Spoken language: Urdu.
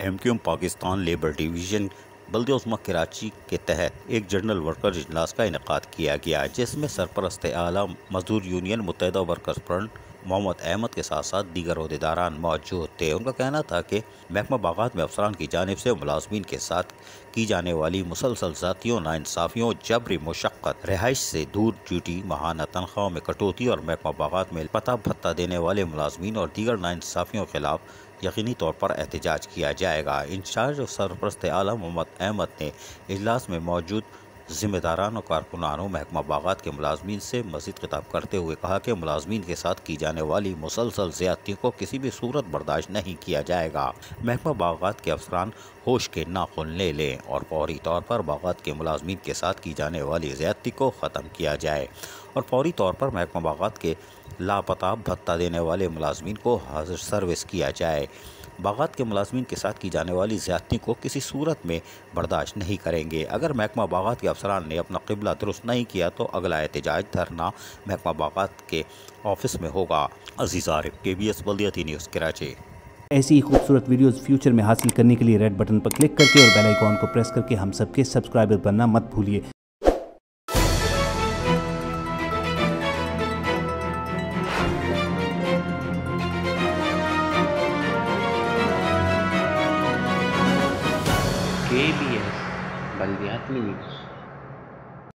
MQM پاکستان لیبر ڈویژن بلدیہ عظمیٰ کراچی کے تحت ایک جنرل ورکر اجلاس کا انعقاد کیا گیا، جس میں سرپرست اعلیٰ مزدور یونین متحدہ ورکرز فرنٹ محمد احمد کے ساتھ ساتھ دیگر عہدیداران موجود تھے۔ ان کا کہنا تھا کہ محکمہ باغات میں افسران کی جانب سے ملازمین کے ساتھ کی جانے والی مسلسل ذاتیوں، ناانصافیوں، جبری مشقت، رہائش سے دور ڈیوٹی، ماہانہ تنخواہوں میں کٹوتی اور محکمہ باغات میں پتہ بھتہ دینے والے ملازمین اور دیگر ناانصافیوں کے خلاف یقینی طور پر احتجاج کیا جائے گا۔ انچارج سرپرست اعلیٰ محمد احمد نے اجلاس میں موجود ذمہ داران اور کارکنانوں محکمہ باغات کے ملازمین سے مزید خطاب کرتے ہوئے کہا کہ ملازمین کے ساتھ کی جانے والی مسلسل زیادتی کو کسی بھی صورت برداشت نہیں کیا جائے گا۔ محکمہ باغات کے افسران ہوش کے ناخن لے لیں اور فوری طور پر باغات کے ملازمین کے ساتھ کی جانے والی زیادتی کو ختم کیا جائے اور فوری طور پر محکمہ باغات کے لاپتہ بھتہ دینے والے ملازمین کو حاضر سروس کیا جائے۔ باغات کے ملازمین کے ساتھ کی جانے والی زیادتی کو کسی صورت میں برداشت نہیں کریں گے۔ اگر محکمہ باغات کے افسران نے اپنا قبلہ درست نہیں کیا تو اگلا احتجاج دھرنا محکمہ باغات کے آفس میں ہوگا۔ عزیز عارف، KBS بلدیہ نیوز کراچی۔ ایسی ہی خوبصورت ویڈیوز فیوچر میں حاصل کرنے کے لیے ریڈ بٹن پر کلک کر کے اور بیل آئیکن کو پریس کر کے ہم سب کے سبسکرائبر بننا مت بھولیے۔ KBS بلدیاتی نیوز۔